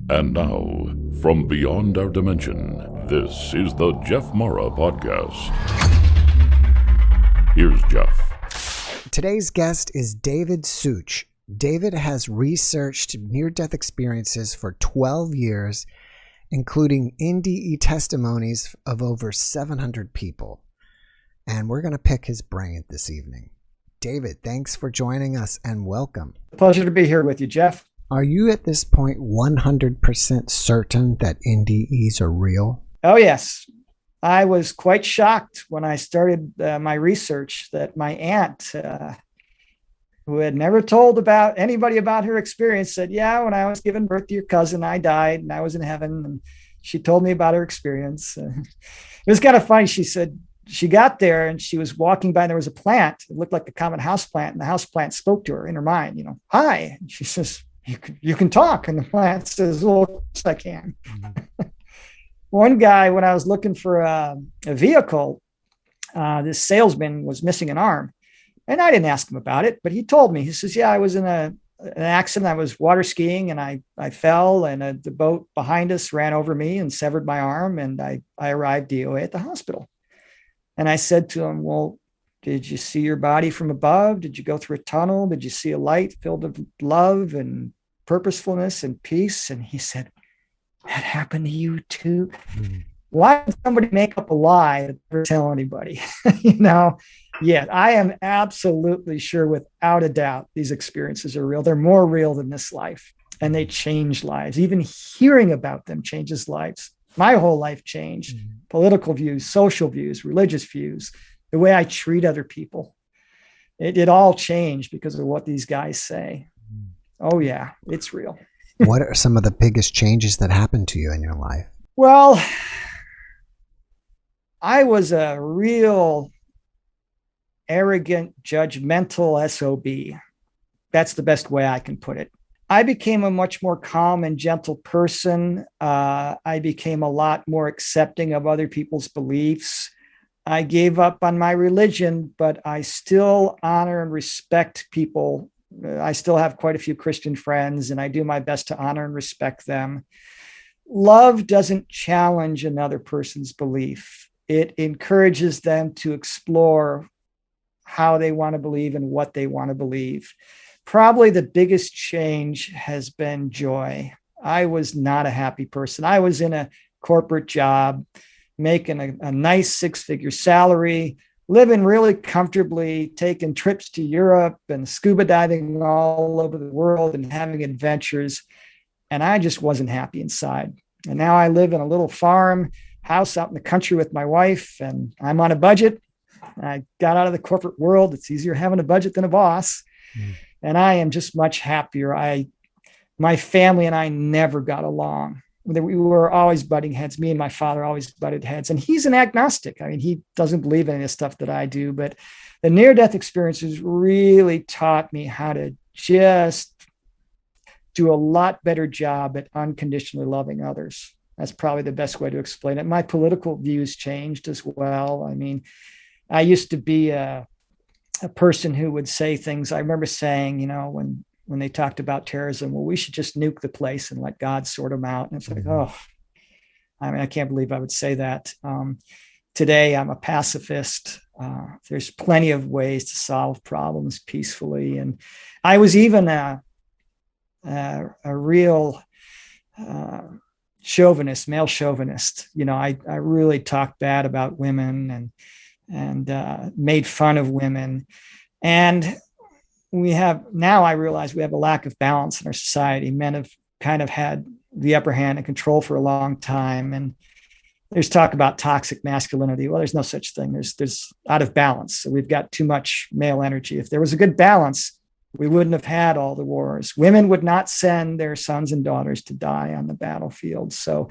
And now, from beyond our dimension, this is the JeffMara podcast. Here's Jeff. Today's guest is David Suich. David has researched near-death experiences for 12 years, including NDE testimonies of over 700 people. And we're going to pick his brain this evening. David, thanks for joining us and welcome. Pleasure to be here with you, Jeff. Are you at this point 100% certain that NDEs are real? Oh, yes. I was quite shocked when I started my research that my aunt, who had never told anybody about her experience, said, yeah, when I was giving birth to your cousin, I died and I was in heaven. And she told me about her experience. It was kind of funny. She said she got there and she was walking by and there was a plant. It looked like a common house plant. And the house plant spoke to her in her mind, hi. And she says, you can talk. And the plant says, well, of course I can. Mm-hmm. One guy, when I was looking for a vehicle, this salesman was missing an arm. And I didn't ask him about it, but he told me. He says, yeah, I was in an accident. I was water skiing and I fell and the boat behind us ran over me and severed my arm. And I arrived DOA at the hospital. And I said to him, well, did you see your body from above? Did you go through a tunnel? Did you see a light filled with love and purposefulness and peace? And he said, that happened to you too. Mm-hmm. Why would somebody make up a lie to never tell anybody? Yet I am absolutely sure without a doubt, these experiences are real. They're more real than this life and they change lives. Even hearing about them changes lives. My whole life changed. Mm-hmm. Political views, social views, religious views, the way I treat other people. It all changed because of what these guys say. Oh yeah, it's real. What are some of the biggest changes that happened to you in your life? Well, I was a real arrogant, judgmental SOB. That's the best way I can put it. I became a much more calm and gentle person. I became a lot more accepting of other people's beliefs. I gave up on my religion, but I still honor and respect people. I still have quite a few Christian friends, and I do my best to honor and respect them. Love doesn't challenge another person's belief. It encourages them to explore how they want to believe and what they want to believe. Probably the biggest change has been joy. I was not a happy person. I was in a corporate job, making a nice six-figure salary, living really comfortably, taking trips to Europe and scuba diving all over the world and having adventures. And I just wasn't happy inside. And now I live in a little farm house out in the country with my wife, and I'm on a budget. I got out of the corporate world. It's easier having a budget than a boss. Mm. And I am just much happier. My family and I never got along. We were always butting heads. Me and my father always butted heads. And he's an agnostic. I mean, he doesn't believe in any of the stuff that I do. But the near-death experiences really taught me how to just do a lot better job at unconditionally loving others. That's probably the best way to explain it. My political views changed as well. I mean, I used to be a person who would say things. I remember saying, when they talked about terrorism, well, we should just nuke the place and let God sort them out. And it's like, I can't believe I would say that. Today, I'm a pacifist. There's plenty of ways to solve problems peacefully. And I was even a real chauvinist, male chauvinist. I really talked bad about women and made fun of women. And I realize we have a lack of balance in our society. Men have kind of had the upper hand and control for a long time. And there's talk about toxic masculinity. Well, there's no such thing. There's out of balance. So we've got too much male energy. If there was a good balance, we wouldn't have had all the wars. Women would not send their sons and daughters to die on the battlefield. So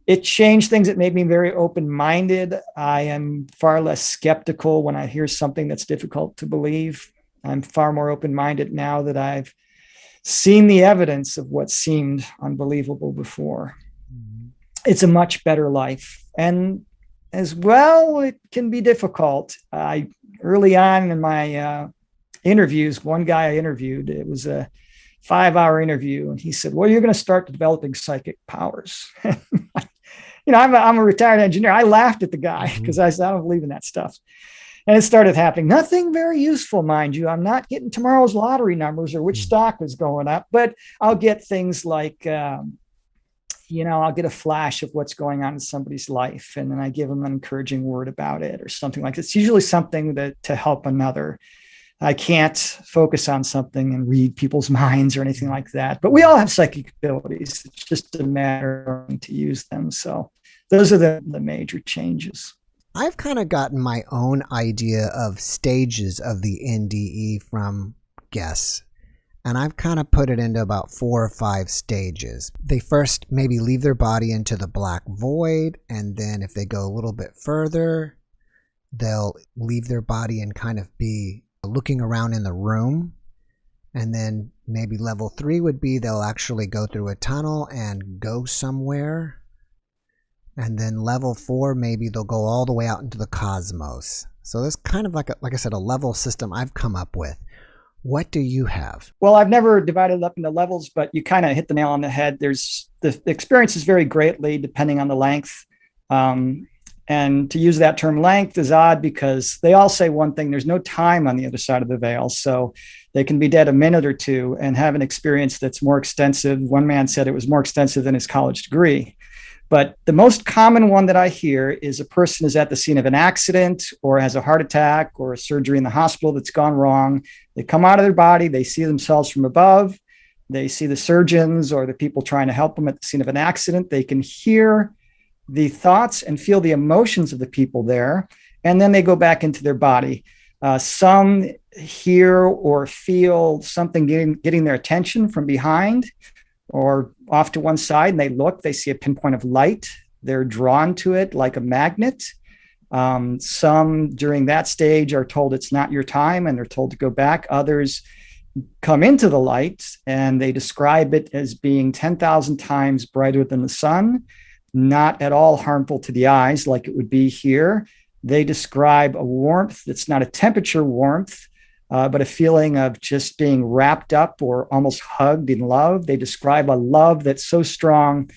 it changed things. It made me very open-minded. I am far less skeptical when I hear something that's difficult to believe. I'm far more open-minded now that I've seen the evidence of what seemed unbelievable before. Mm-hmm. It's a much better life. And as well, it can be difficult. Early on in my interviews, one guy I interviewed, it was a 5-hour interview. And he said, well, you're going to start developing psychic powers. I'm a retired engineer. I laughed at the guy because I said, I don't believe in that stuff. And it started happening. Nothing very useful, mind you. I'm not getting tomorrow's lottery numbers or which stock is going up, but I'll get things like, I'll get a flash of what's going on in somebody's life. And then I give them an encouraging word about it or something like that. It's usually something to help another. I can't focus on something and read people's minds or anything like that, but we all have psychic abilities. It's just a matter of to use them. So those are the major changes. I've kind of gotten my own idea of stages of the NDE from guests, and I've kind of put it into about 4 or 5 stages. They first maybe leave their body into the black void, and then if they go a little bit further, they'll leave their body and kind of be looking around in the room. And then maybe level 3 would be they'll actually go through a tunnel and go somewhere. And then level 4, maybe they'll go all the way out into the cosmos. So that's kind of like I said, a level system I've come up with. What do you have? Well, I've never divided it up into levels, but you kind of hit the nail on the head. There's the experience is very greatly depending on the length. And to use that term length is odd because they all say one thing. There's no time on the other side of the veil. So they can be dead a minute or two and have an experience that's more extensive. One man said it was more extensive than his college degree. But the most common one that I hear is a person is at the scene of an accident or has a heart attack or a surgery in the hospital that's gone wrong. They come out of their body. They see themselves from above. They see the surgeons or the people trying to help them at the scene of an accident. They can hear the thoughts and feel the emotions of the people there. And then they go back into their body. Some hear or feel something getting their attention from behind or off to one side, and they see a pinpoint of light. They're drawn to it like a magnet. Some during that stage are told it's not your time and they're told to go back. Others come into the light and they describe it as being 10,000 times brighter than the sun, not at all harmful to the eyes like it would be here. They describe a warmth that's not a temperature warmth, but a feeling of just being wrapped up or almost hugged in love. They describe a love that's so strong,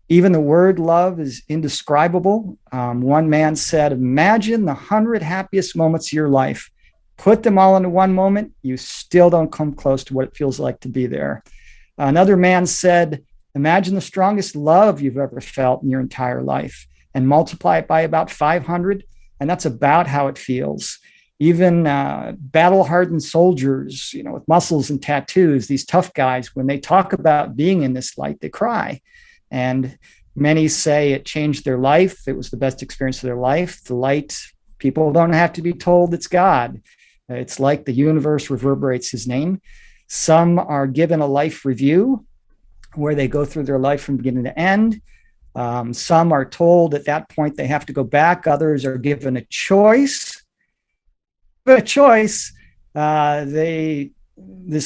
even the word love is indescribable. One man said, imagine the 100 happiest moments of your life. Put them all into one moment, you still don't come close to what it feels like to be there. Another man said, imagine the strongest love you've ever felt in your entire life and multiply it by about 500, and that's about how it feels. Even battle-hardened soldiers, with muscles and tattoos, these tough guys, when they talk about being in this light, they cry. And many say it changed their life. It was the best experience of their life. The light, people don't have to be told it's God. It's like the universe reverberates his name. Some are given a life review where they go through their life from beginning to end. Some are told at that point they have to go back. Others are given a choice. This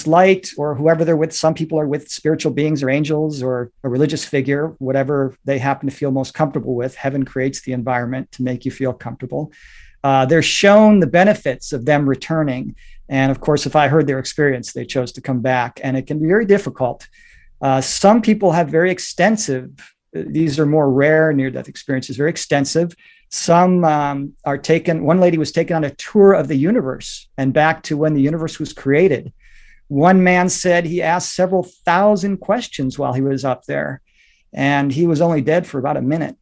light or whoever they're with, some people are with spiritual beings or angels or a religious figure, whatever they happen to feel most comfortable with. Heaven creates the environment to make you feel comfortable. They're shown the benefits of them returning. And of course, if I heard their experience, they chose to come back, and it can be very difficult. Some people have very extensive, these are more rare near-death experiences, very extensive. Some are taken, one lady was taken on a tour of the universe and back to when the universe was created. One man said he asked several thousand questions while he was up there, and he was only dead for about a minute.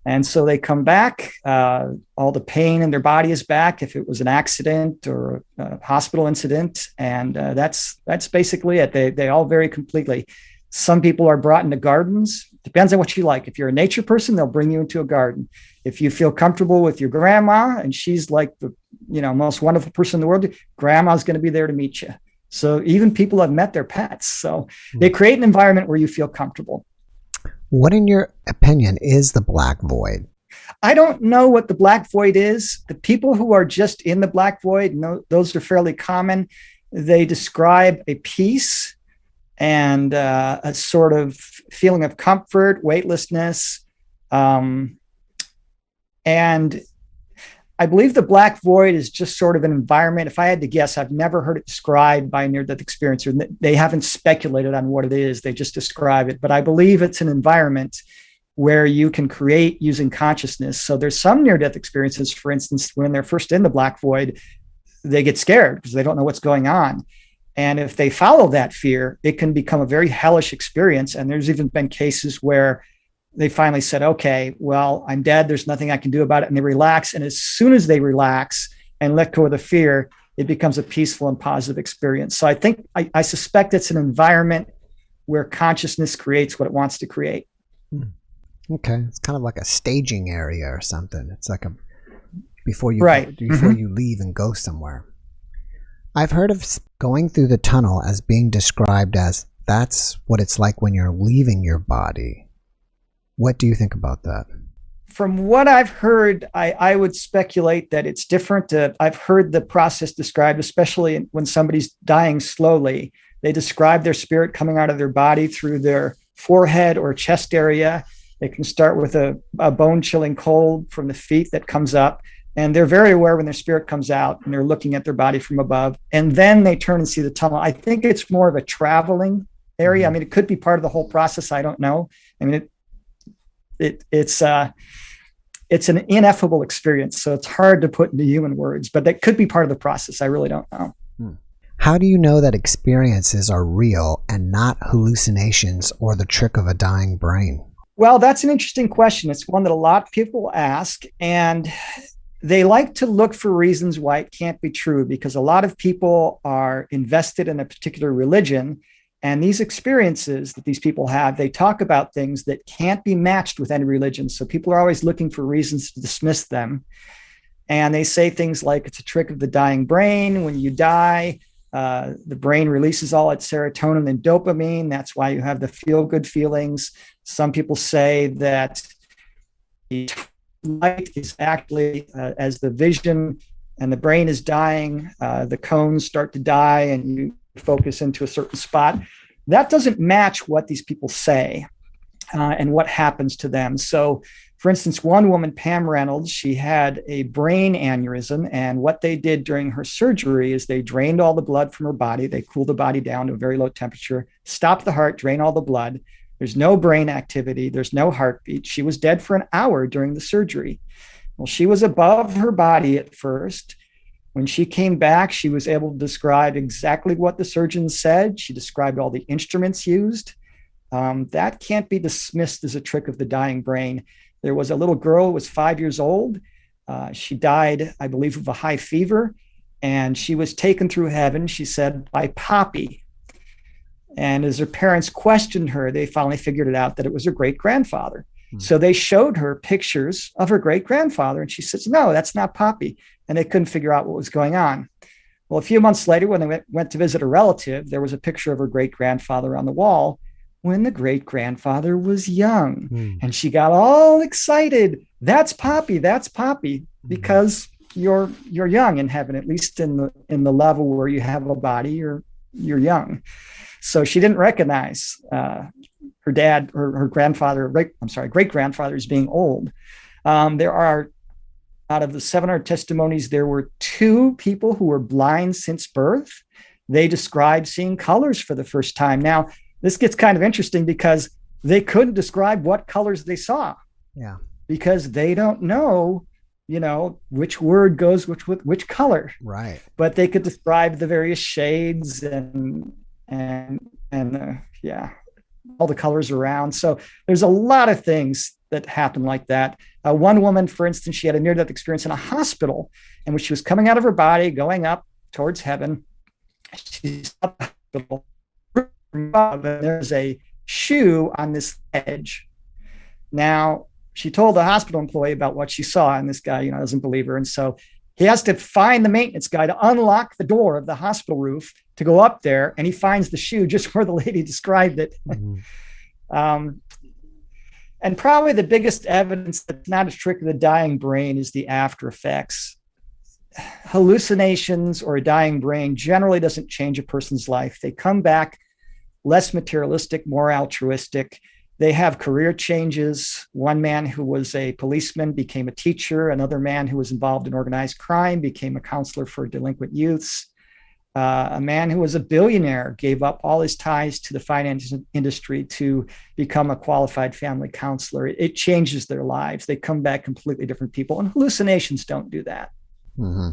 And so they come back, all the pain in their body is back if it was an accident or a hospital incident. And that's basically it. They all vary completely. Some people are brought into gardens. Depends on what you like. If you're a nature person, they'll bring you into a garden. If you feel comfortable with your grandma and she's like the most wonderful person in the world, grandma's going to be there to meet you. So even people have met their pets. So they create an environment where you feel comfortable. What, in your opinion, is the black void? I don't know what the black void is. The people who are just in the black void, those are fairly common. They describe a peace and a sort of feeling of comfort, weightlessness. And I believe the black void is just sort of an environment. If I had to guess, I've never heard it described by a near-death experiencer. They haven't speculated on what it is. They just describe it. But I believe it's an environment where you can create using consciousness. So there's some near-death experiences, for instance, when they're first in the black void, they get scared because they don't know what's going on. And if they follow that fear, it can become a very hellish experience. And there's even been cases where they finally said, okay, well, I'm dead. There's nothing I can do about it. And they relax. And as soon as they relax and let go of the fear, it becomes a peaceful and positive experience. So I suspect it's an environment where consciousness creates what it wants to create. Okay. It's kind of like a staging area or something. It's like before you leave and go somewhere. I've heard of going through the tunnel as being described as that's what it's like when you're leaving your body. What do you think about that? From what I've heard, I would speculate that it's different. I've heard the process described, especially when somebody's dying slowly. They describe their spirit coming out of their body through their forehead or chest area. It can start with a bone-chilling cold from the feet that comes up. And they're very aware when their spirit comes out and they're looking at their body from above. And then they turn and see the tunnel. I think it's more of a traveling area. I mean, it could be part of the whole process. I don't know. I mean, it's an ineffable experience. So it's hard to put into human words, but that could be part of the process. I really don't know. How do you know that experiences are real and not hallucinations or the trick of a dying brain? Well, that's an interesting question. It's one that a lot of people ask, and they like to look for reasons why it can't be true, because a lot of people are invested in a particular religion. And these experiences that these people have, they talk about things that can't be matched with any religion. So people are always looking for reasons to dismiss them. And they say things like it's a trick of the dying brain. When you die, the brain releases all its serotonin and dopamine. That's why you have the feel-good feelings. Some people say that the light is actually, as the vision and the brain is dying, the cones start to die and you focus into a certain spot. That doesn't match what these people say and what happens to them. So, for instance, one woman, Pam Reynolds, she had a brain aneurysm, and what they did during her surgery is they drained all the blood from her body. They cooled the body down to a very low temperature, stopped the heart, drain all the blood. There's no brain activity. There's no heartbeat. She was dead for an hour during the surgery. Well, she was above her body at first. When she came back, she was able to describe exactly what the surgeon said. She described all the instruments used. That can't be dismissed as a trick of the dying brain. There was a little girl who was 5 years old. She died, I believe, of a high fever, and she was taken through heaven, she said, by Poppy. And as her parents questioned her, they finally figured it out that it was her great-grandfather. So they showed her pictures of her great-grandfather, and she says, no, that's not Poppy. And they couldn't figure out what was going on. Well, a few months later, when they went to visit a relative, there was a picture of her great-grandfather on the wall when the great-grandfather was young. And she got all excited. That's Poppy, because you're young in heaven, at least in the level where you have a body, you're young. So she didn't recognize her dad or her great-grandfather as being old. There are, out of the 700 testimonies, there were 2 people who were blind since birth. They described seeing colors for the first time. Now, this gets kind of interesting because they couldn't describe what colors they saw. Yeah. Because they don't know, which word goes with which color. Right. But they could describe the various shades and all the colors around. So there's a lot of things that happen like that. One woman, for instance, she had a near-death experience in a hospital, and when she was coming out of her body, going up towards heaven, she saw the hospital. There's a shoe on this ledge. Now, she told the hospital employee about what she saw, and this guy, doesn't believe her. And so he has to find the maintenance guy to unlock the door of the hospital roof to go up there, and he finds the shoe just where the lady described it. And probably the biggest evidence that it's not a trick of the dying brain is the after effects. Hallucinations or a dying brain generally doesn't change a person's life. They come back less materialistic, more altruistic. They have career changes. One man who was a policeman became a teacher. Another man who was involved in organized crime became a counselor for delinquent youths. A man who was a billionaire gave up all his ties to the finance industry to become a qualified family counselor. It changes their lives. They come back completely different people, and hallucinations don't do that. Mm-hmm.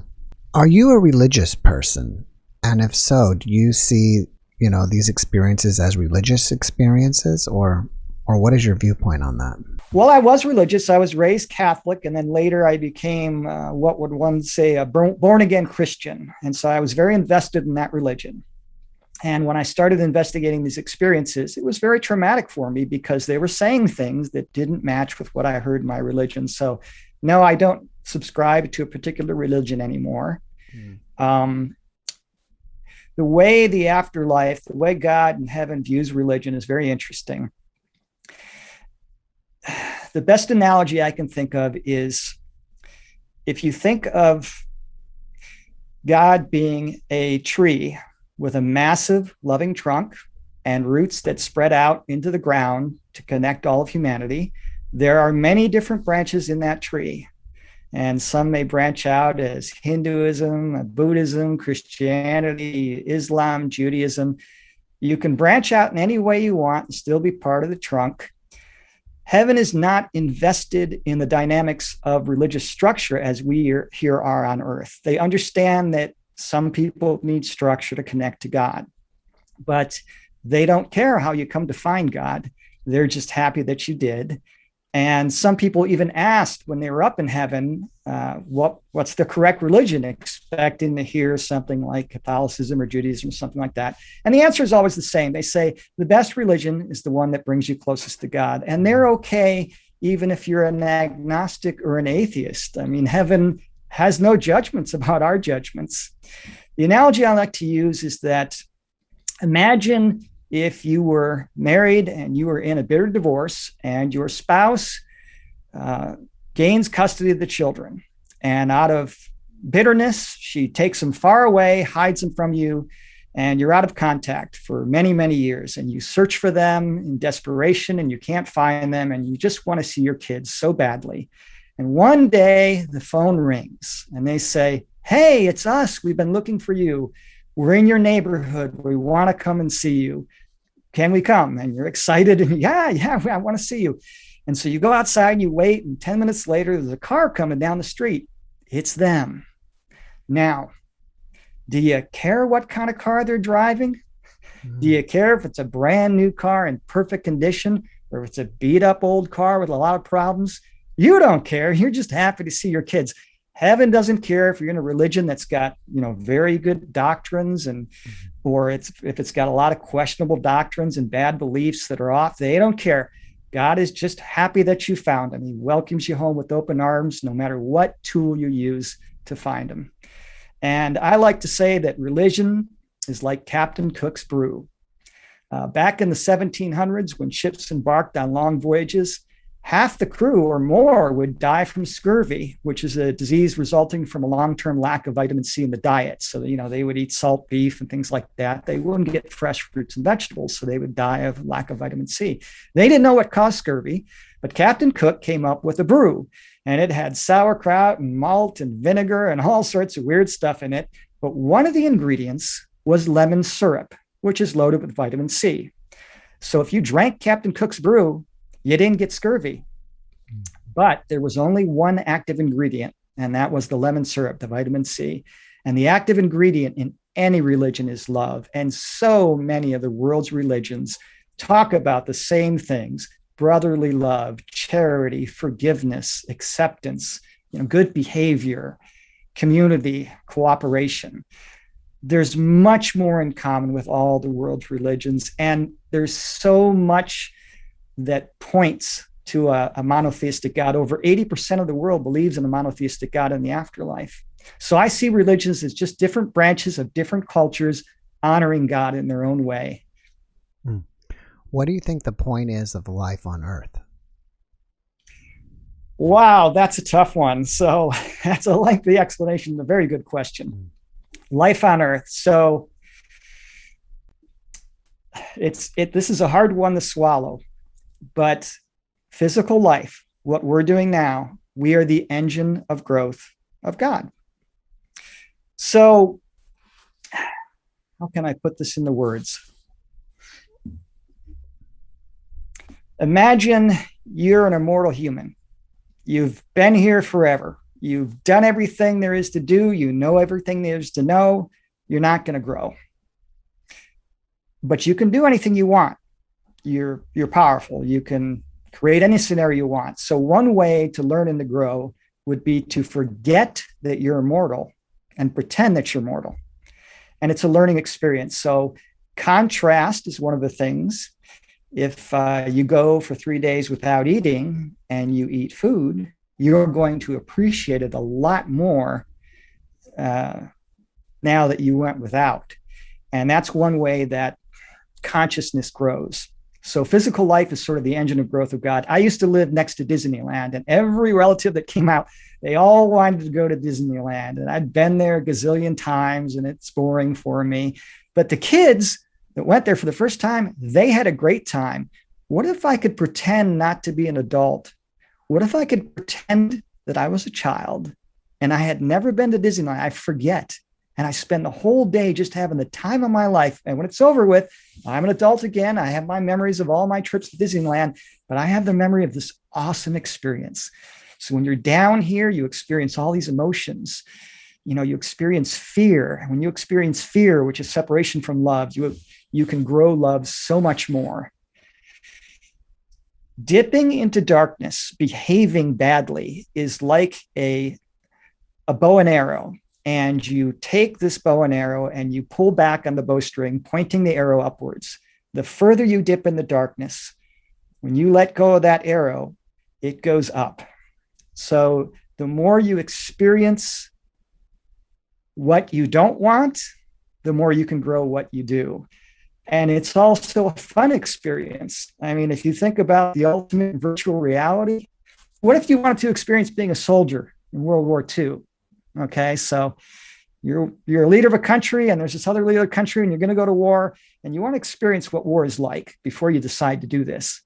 Are you a religious person? And if so, do you see, these experiences as religious experiences, or what is your viewpoint on that? Well, I was religious. I was raised Catholic, and then later I became what would one say a born-again Christian. And so I was very invested in that religion. And when I started investigating these experiences, it was very traumatic for me because they were saying things that didn't match with what I heard in my religion. So no, I don't subscribe to a particular religion anymore. The way the afterlife, the way God in heaven views religion is very interesting. The best analogy I can think of is if you think of God being a tree with a massive, loving trunk and roots that spread out into the ground to connect all of humanity, there are many different branches in that tree. And some may branch out as Hinduism, Buddhism, Christianity, Islam, Judaism. You can branch out in any way you want and still be part of the trunk. Heaven is not invested in the dynamics of religious structure as we here are on earth. They understand that some people need structure to connect to God, but they don't care how you come to find God. They're just happy that you did. And some people even asked when they were up in heaven, what's the correct religion, expecting to hear something like Catholicism or Judaism or something like that. And the answer is always the same. They say the best religion is the one that brings you closest to God. And they're okay even if you're an agnostic or an atheist. I mean, heaven has no judgments about our judgments. The analogy I like to use is that imagine if you were married and you were in a bitter divorce and your spouse gains custody of the children. And out of bitterness, she takes them far away, hides them from you, and you're out of contact for many, many years. And you search for them in desperation and you can't find them. And you just want to see your kids so badly. And one day the phone rings and they say, "Hey, it's us. We've been looking for you. We're in your neighborhood. We want to come and see you. Can we come?" And you're excited. And yeah, I want to see you. And so you go outside and you wait. And 10 minutes later, there's a car coming down the street. It's them. Now, do you care what kind of car they're driving? Do you care if it's a brand new car in perfect condition or if it's a beat up old car with a lot of problems? You don't care. You're just happy to see your kids. Heaven doesn't care if you're in a religion that's got, very good doctrines or if it's got a lot of questionable doctrines and bad beliefs that are off. They don't care. God is just happy that you found him. He welcomes you home with open arms, no matter what tool you use to find him. And I like to say that religion is like Captain Cook's brew. Back in the 1700s, when ships embarked on long voyages, half the crew or more would die from scurvy, which is a disease resulting from a long-term lack of vitamin C in the diet. So, they would eat salt beef and things like that. They wouldn't get fresh fruits and vegetables, so they would die of lack of vitamin C. They didn't know what caused scurvy, but Captain Cook came up with a brew, and it had sauerkraut and malt and vinegar and all sorts of weird stuff in it. But one of the ingredients was lemon syrup, which is loaded with vitamin C. So if you drank Captain Cook's brew, you didn't get scurvy. But there was only one active ingredient, and that was the lemon syrup, the vitamin C. And the active ingredient in any religion is love. And so many of the world's religions talk about the same things: brotherly love, charity, forgiveness, acceptance, good behavior, community, cooperation. There's much more in common with all the world's religions. And there's so much that points to a monotheistic God. Over 80% of the world believes in a monotheistic God in the afterlife. So I see religions as just different branches of different cultures honoring God in their own way. What do you think the point is of life on Earth? Wow, that's a tough one. So that's a lengthy explanation. A very good question. Life on Earth. So this is a hard one to swallow. But physical life, what we're doing now, we are the engine of growth of God. So, how can I put this into words? Imagine you're an immortal human. You've been here forever. You've done everything there is to do. You know everything there is to know. You're not going to grow. But you can do anything you want. You're powerful. You can create any scenario you want. So one way to learn and to grow would be to forget that you're immortal and pretend that you're mortal. And it's a learning experience. So contrast is one of the things. If you go for 3 days without eating and you eat food, you're going to appreciate it a lot more now that you went without. And that's one way that consciousness grows. So physical life is sort of the engine of growth of God. I used to live next to Disneyland, and every relative that came out, they all wanted to go to Disneyland. And I'd been there a gazillion times, and it's boring for me. But the kids that went there for the first time, they had a great time. What if I could pretend not to be an adult? What if I could pretend that I was a child and I had never been to Disneyland? I forget. And I spend the whole day just having the time of my life. And when it's over with, I'm an adult again. I have my memories of all my trips to Disneyland, but I have the memory of this awesome experience. So when you're down here, you experience all these emotions. You know, you experience fear. And when you experience fear, which is separation from love, you can grow love so much more. Dipping into darkness, behaving badly, is like a bow and arrow. And you take this bow and arrow and you pull back on the bowstring, pointing the arrow upwards. The further you dip in the darkness, when you let go of that arrow, it goes up. So the more you experience what you don't want, the more you can grow what you do. And it's also a fun experience. I mean, if you think about the ultimate virtual reality, what if you wanted to experience being a soldier in World War II? Okay, so you're a leader of a country, and there's this other leader of a country, and you're going to go to war, and you want to experience what war is like before you decide to do this.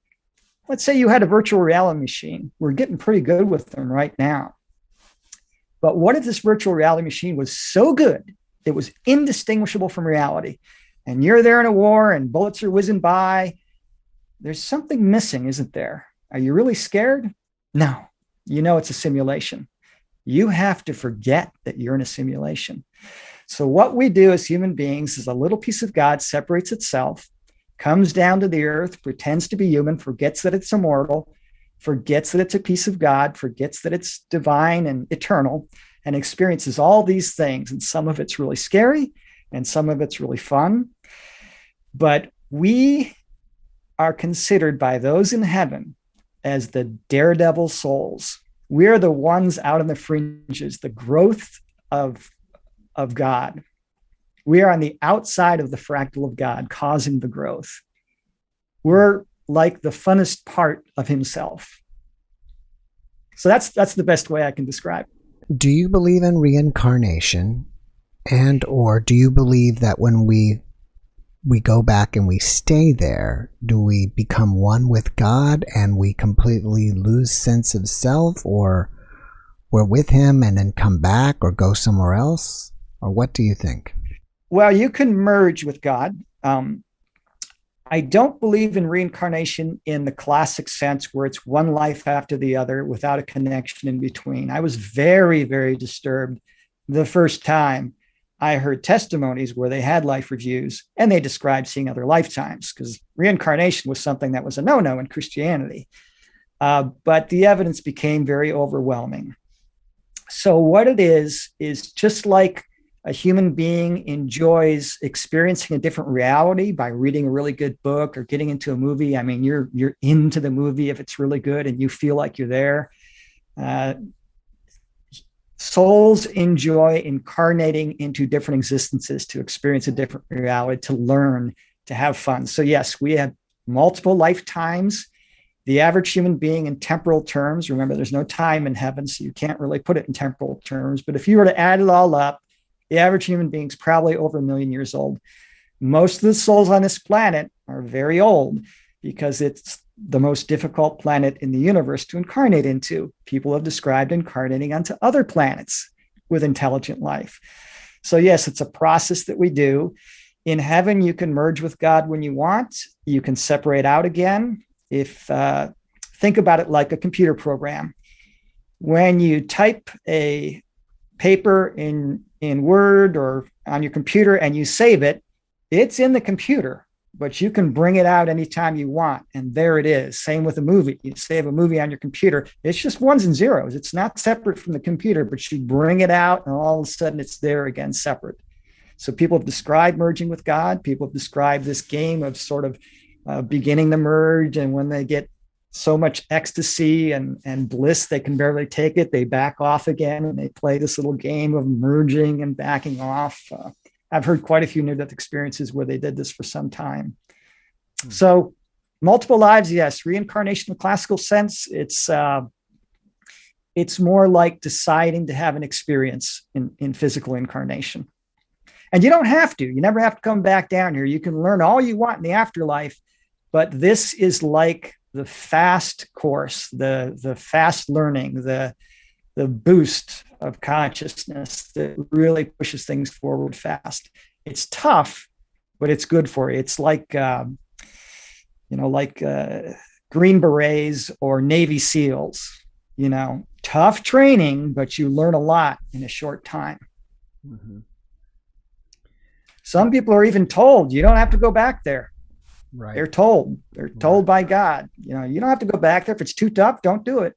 Let's say you had a virtual reality machine. We're getting pretty good with them right now. But what if this virtual reality machine was so good, it was indistinguishable from reality, and you're there in a war, and bullets are whizzing by? There's something missing, isn't there? Are you really scared? No, you know it's a simulation. You have to forget that you're in a simulation. So what we do as human beings is a little piece of God separates itself, comes down to the earth, pretends to be human, forgets that it's immortal, forgets that it's a piece of God, forgets that it's divine and eternal, and experiences all these things. And some of it's really scary, and some of it's really fun. But we are considered by those in heaven as the daredevil souls. We're the ones out in the fringes, the growth of God. We are on the outside of the fractal of God, causing the growth. We're like the funnest part of himself. So that's the best way I can describe it. Do you believe in reincarnation? And or do you believe that when we go back and we stay there, do we become one with God and we completely lose sense of self, or we're with him and then come back or go somewhere else? Or what do you think? Well, you can merge with God. I don't believe in reincarnation in the classic sense where it's one life after the other without a connection in between. I was very, very disturbed the first time I heard testimonies where they had life reviews and they described seeing other lifetimes, because reincarnation was something that was a no-no in Christianity. But the evidence became very overwhelming. So what it is just like a human being enjoys experiencing a different reality by reading a really good book or getting into a movie. I mean, you're into the movie if it's really good and you feel like you're there. Souls enjoy incarnating into different existences to experience a different reality, to learn, to have fun. So yes, we have multiple lifetimes. The average human being in temporal terms, remember, there's no time in heaven, so you can't really put it in temporal terms. But if you were to add it all up, the average human being is probably over 1 million years old. Most of the souls on this planet are very old because it's the most difficult planet in the universe to incarnate into. People have described incarnating onto other planets with intelligent life. So yes, it's a process that we do. In heaven, you can merge with God when you want. You can separate out again. Think about it like a computer program. When you type a paper in Word or on your computer and you save it, it's in the computer, but you can bring it out anytime you want. And there it is. Same with a movie. You save a movie on your computer. It's just ones and zeros. It's not separate from the computer, but you bring it out and all of a sudden it's there again, separate. So people have described merging with God. People have described this game of sort of beginning the merge. And when they get so much ecstasy and bliss, they can barely take it, they back off again and they play this little game of merging and backing off. I've heard quite a few near-death experiences where they did this for some time. So multiple lives, yes. Reincarnation in the classical sense, it's more like deciding to have an experience in physical incarnation. And you don't have to. You never have to come back down here. You can learn all you want in the afterlife, but this is like the fast course, the fast learning, the boost of consciousness that really pushes things forward fast. It's tough, but it's good for you. It's like, Green Berets or Navy SEALs, tough training, but you learn a lot in a short time. Mm-hmm. Some people are even told you don't have to go back there. Right. They're told by God, you don't have to go back there. If it's too tough, don't do it.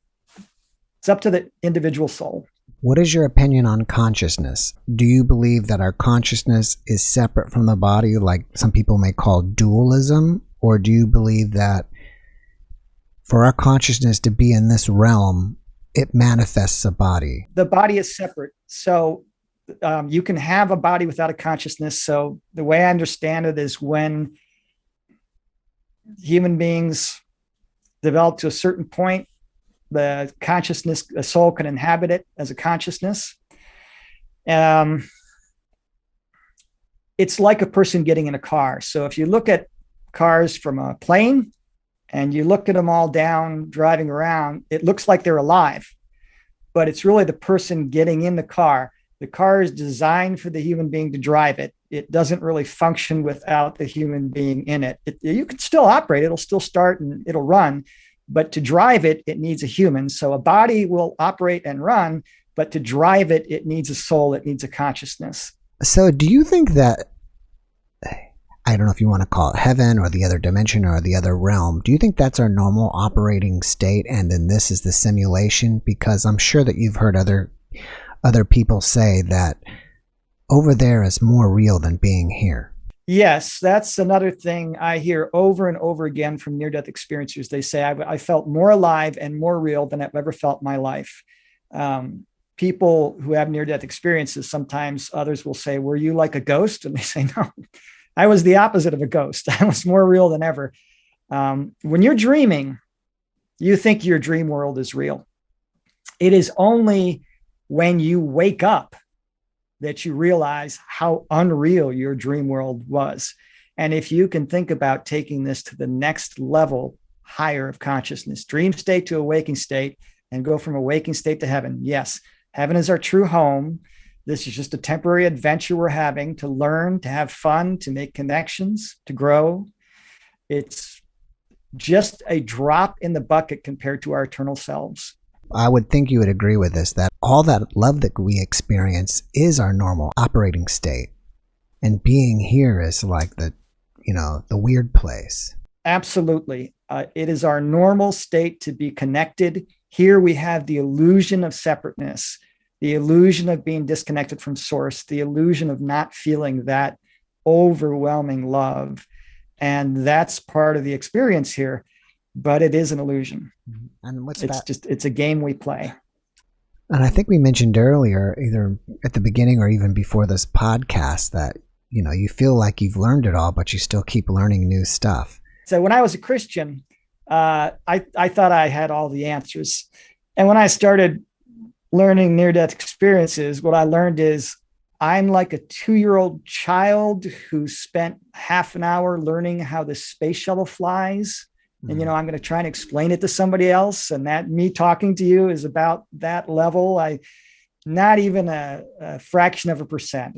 It's up to the individual soul. What is your opinion on consciousness? Do you believe that our consciousness is separate from the body, like some people may call dualism? Or do you believe that for our consciousness to be in this realm, it manifests a body? The body is separate. So you can have a body without a consciousness. So the way I understand it is when human beings develop to a certain point, the consciousness, a soul can inhabit it as a consciousness. It's like a person getting in a car. So if you look at cars from a plane and you look at them all down driving around, it looks like they're alive, but it's really the person getting in the car. The car is designed for the human being to drive it. It doesn't really function without the human being in it. You can still operate. It'll still start and it'll run, but to drive it, it needs a human. So a body will operate and run, but to drive it, it needs a soul. It needs a consciousness. So do you think that, I don't know if you want to call it heaven or the other dimension or the other realm, do you think that's our normal operating state and then this is the simulation? Because I'm sure that you've heard other people say that over there is more real than being here. Yes, that's another thing I hear over and over again from near-death experiencers. They say, I felt more alive and more real than I've ever felt in my life. People who have near-death experiences, sometimes others will say, were you like a ghost? And they say, no, I was the opposite of a ghost. I was more real than ever. When you're dreaming, you think your dream world is real. It is only when you wake up that you realize how unreal your dream world was. And if you can think about taking this to the next level higher of consciousness, dream state to a waking state, and go from a waking state to heaven. Yes, heaven is our true home. This is just a temporary adventure we're having to learn, to have fun, to make connections, to grow. It's just a drop in the bucket compared to our eternal selves. I would think you would agree with this, that all that love that we experience is our normal operating state. And being here is like the weird place. Absolutely. It is our normal state to be connected. Here we have the illusion of separateness, the illusion of being disconnected from source, the illusion of not feeling that overwhelming love. And that's part of the experience here. But it is an illusion. And it's a game we play. And I think we mentioned earlier, either at the beginning or even before this podcast, that, you feel like you've learned it all, but you still keep learning new stuff. So when I was a Christian, I thought I had all the answers. And when I started learning near-death experiences, what I learned is I'm like a 2-year-old child who spent half an hour learning how the space shuttle flies. And, I'm going to try and explain it to somebody else. And that me talking to you is about that level. Not even a fraction of a percent.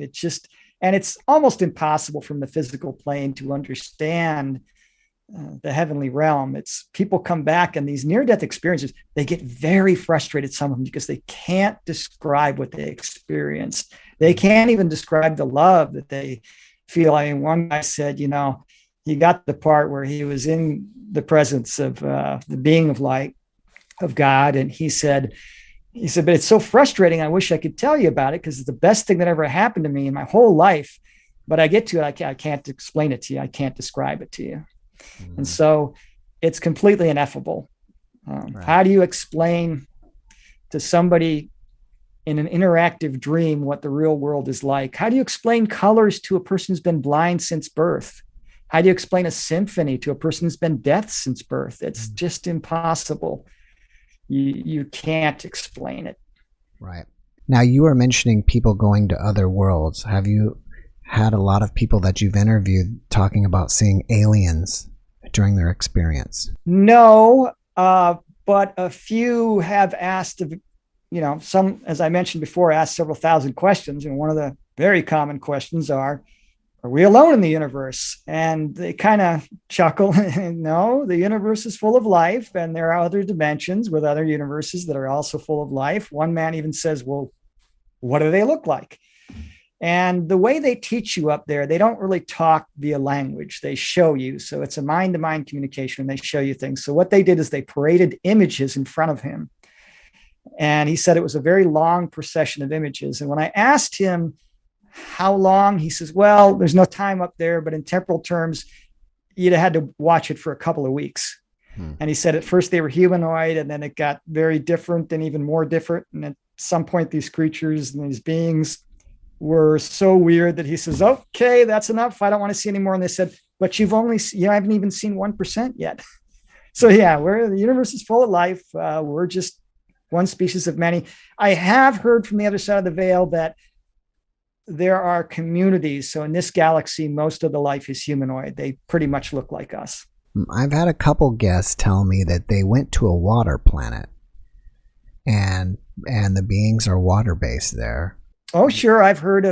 And it's almost impossible from the physical plane to understand the heavenly realm. It's people come back and these near-death experiences, they get very frustrated, some of them, because they can't describe what they experienced. They can't even describe the love that they feel. I mean, one guy said, he got the part where he was in the presence of the being of light of God. And he said, but it's so frustrating. I wish I could tell you about it because it's the best thing that ever happened to me in my whole life. But I get to it. I can't explain it to you. I can't describe it to you. Mm. And so it's completely ineffable. Right. How do you explain to somebody in an interactive dream what the real world is like? How do you explain colors to a person who's been blind since birth? How do you explain a symphony to a person who's been deaf since birth? It's just impossible. You can't explain it. Right. Now, you were mentioning people going to other worlds. Have you had a lot of people that you've interviewed talking about seeing aliens during their experience? No, but a few have asked, some, as I mentioned before, asked several thousand questions. And one of the very common questions are we alone in the universe? And they kind of chuckle. No, the universe is full of life, and there are other dimensions with other universes that are also full of life. One man even says, well, what do they look like? And the way they teach you up there, they don't really talk via language. They show you. So it's a mind-to-mind communication, and they show you things. So what they did is they paraded images in front of him. And he said it was a very long procession of images. And when I asked him, how long? He says, well, there's no time up there, but in temporal terms, you'd have had to watch it for a couple of weeks. And he said at first they were humanoid, and then it got very different and even more different. And at some point, these creatures and these beings were so weird that he says, okay, that's enough. I don't want to see any more. And they said, but you haven't even seen 1% yet. So yeah, the universe is full of life. We're just one species of many. I have heard from the other side of the veil that there are communities. So in this galaxy, most of the life is humanoid. They pretty much look like us. I've had a couple guests tell me that they went to a water planet and the beings are water-based there. Oh, sure. I've heard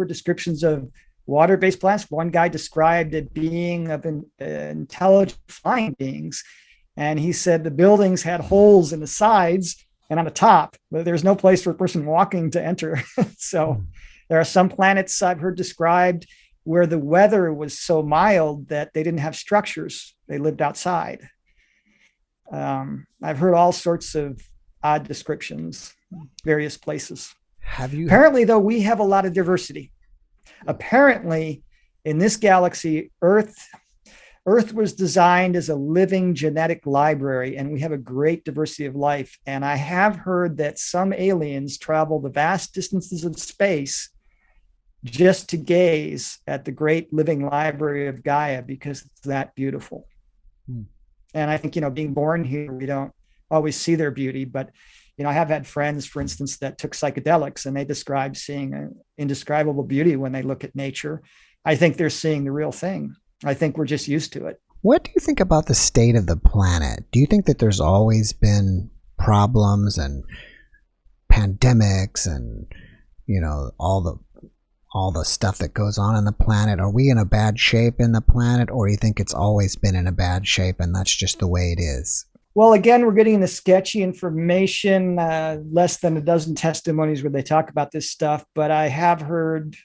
descriptions of water-based planets. One guy described a being of intelligent flying beings. And he said the buildings had holes in the sides and on the top, but there's no place for a person walking to enter. So there are some planets I've heard described where the weather was so mild that they didn't have structures. They lived outside. I've heard all sorts of odd descriptions, various places. Apparently, though, we have a lot of diversity. Apparently, in this galaxy, Earth was designed as a living genetic library, and we have a great diversity of life. And I have heard that some aliens travel the vast distances of space just to gaze at the great living library of Gaia because it's that beautiful. And I think, being born here, we don't always see their beauty, but, I have had friends, for instance, that took psychedelics and they describe seeing an indescribable beauty when they look at nature. I think they're seeing the real thing. I think we're just used to it. What do you think about the state of the planet? Do you think that there's always been problems and pandemics and, all the stuff that goes on in the planet? Are we in a bad shape in the planet, or do you think it's always been in a bad shape and that's just the way it is? Well, again, we're getting the sketchy information, less than a dozen testimonies where they talk about this stuff. But I have heard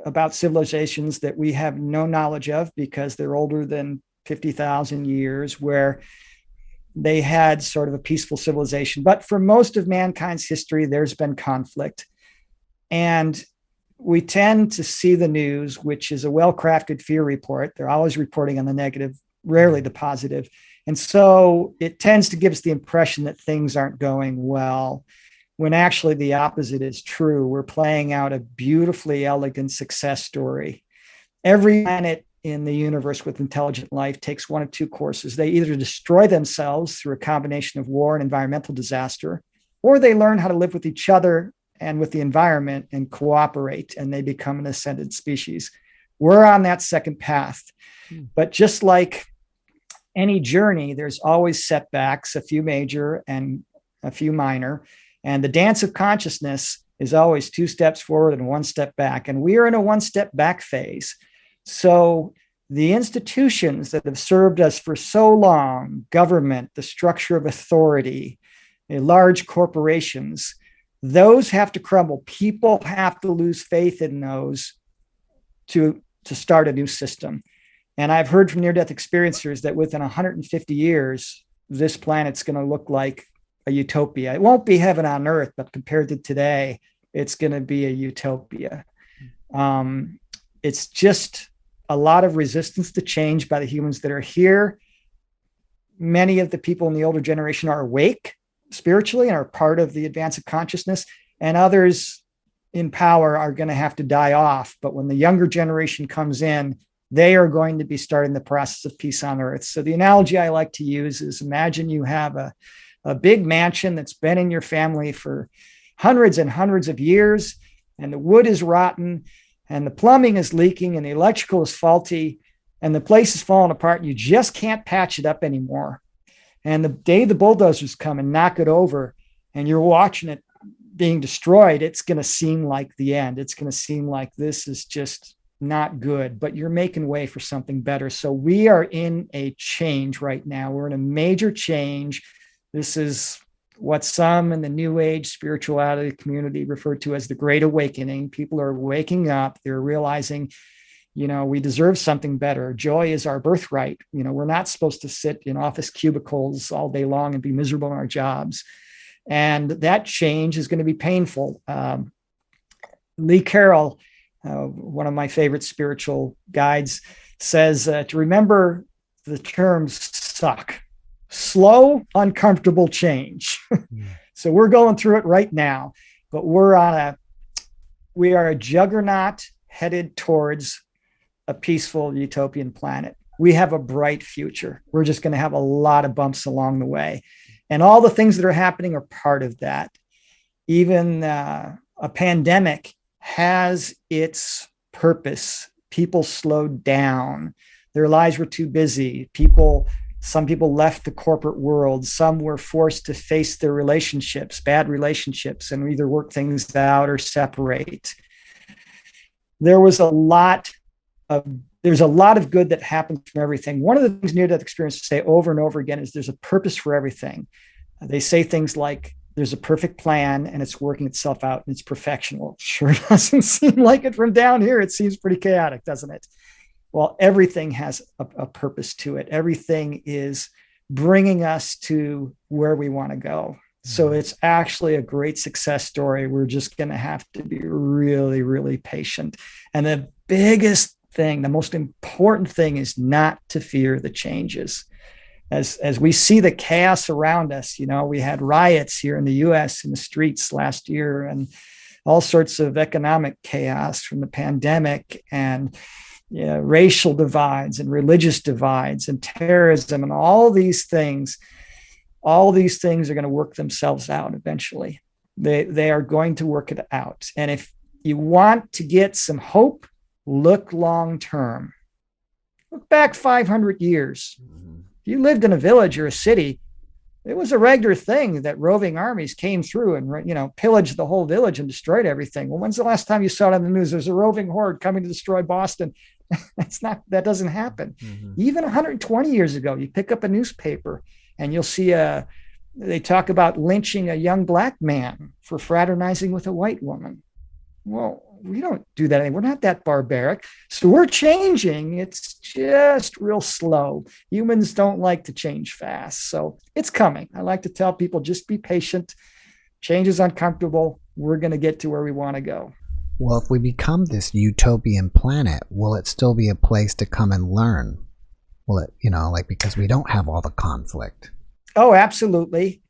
about civilizations that we have no knowledge of because they're older than 50,000 years, where they had sort of a peaceful civilization. But for most of mankind's history, there's been conflict. And we tend to see the news, which is a well-crafted fear report. They're always reporting on the negative, rarely the positive. And so it tends to give us the impression that things aren't going well, when actually the opposite is true. We're playing out a beautifully elegant success story. Every planet in the universe with intelligent life takes one of two courses. They either destroy themselves through a combination of war and environmental disaster, or they learn how to live with each other and with the environment and cooperate, and they become an ascended species. We're on that second path. But just like any journey, there's always setbacks, a few major and a few minor. And the dance of consciousness is always 2 steps forward and 1 step back. And we are in a 1 step back phase. So the institutions that have served us for so long, government, the structure of authority, large corporations, those have to crumble. People have to lose faith in those to start a new system. And I've heard from near-death experiencers that within 150 years, this planet's going to look like a utopia. It won't be heaven on earth, but compared to today, it's going to be a utopia. It's just a lot of resistance to change by the humans that are here. Many of the people in the older generation are awake spiritually and are part of the advance of consciousness, and others in power are going to have to die off. But when the younger generation comes in, they are going to be starting the process of peace on earth. So the analogy I like to use is, imagine you have a big mansion that's been in your family for hundreds and hundreds of years, and the wood is rotten, and the plumbing is leaking, and the electrical is faulty, and the place is falling apart, and you just can't patch it up anymore. And the day the bulldozers come and knock it over, and you're watching it being destroyed, it's going to seem like the end. It's going to seem like this is just not good, but you're making way for something better. So we are in a change right now. We're in a major change. This is what some in the New Age spirituality community refer to as the Great Awakening. People are waking up. They're realizing, we deserve something better. Joy is our birthright. We're not supposed to sit in office cubicles all day long and be miserable in our jobs. And that change is going to be painful. Lee Carroll, one of my favorite spiritual guides, says to remember the terms suck. Slow, uncomfortable change. So we're going through it right now, but we are a juggernaut headed towards a peaceful utopian planet. We have a bright future. We're just going to have a lot of bumps along the way. And all the things that are happening are part of that. Even a pandemic has its purpose. People slowed down. Their lives were too busy. Some people left the corporate world. Some were forced to face their relationships, bad relationships, and either work things out or separate. There's a lot of good that happens from everything. One of the things near-death experiences say over and over again is there's a purpose for everything. They say things like, there's a perfect plan and it's working itself out and it's perfection. Well, sure doesn't seem like it from down here. It seems pretty chaotic, doesn't it? Well, everything has a purpose to it. Everything is bringing us to where we want to go. So it's actually a great success story. We're just going to have to be really, really patient. And the biggest thing, the most important thing, is not to fear the changes. As we see the chaos around us, we had riots here in the US in the streets last year, and all sorts of economic chaos from the pandemic, and racial divides and religious divides and terrorism, and all these things are going to work themselves out eventually. They are going to work it out. And if you want to get some hope, look long term. Look back 500 years. If you lived in a village or a city, it was a regular thing that roving armies came through and pillaged the whole village and destroyed everything. Well, when's the last time you saw it on the news? There's a roving horde coming to destroy Boston. That doesn't happen. Even 120 years ago, you pick up a newspaper and you'll see they talk about lynching a young black man for fraternizing with a white woman. Well, we don't do that anymore. We're not that barbaric. So we're changing. It's just real slow. Humans don't like to change fast. So it's coming. I like to tell people, just be patient. Change is uncomfortable. We're going to get to where we want to go. Well, if we become this utopian planet, will it still be a place to come and learn? Will it, because we don't have all the conflict? Oh, absolutely.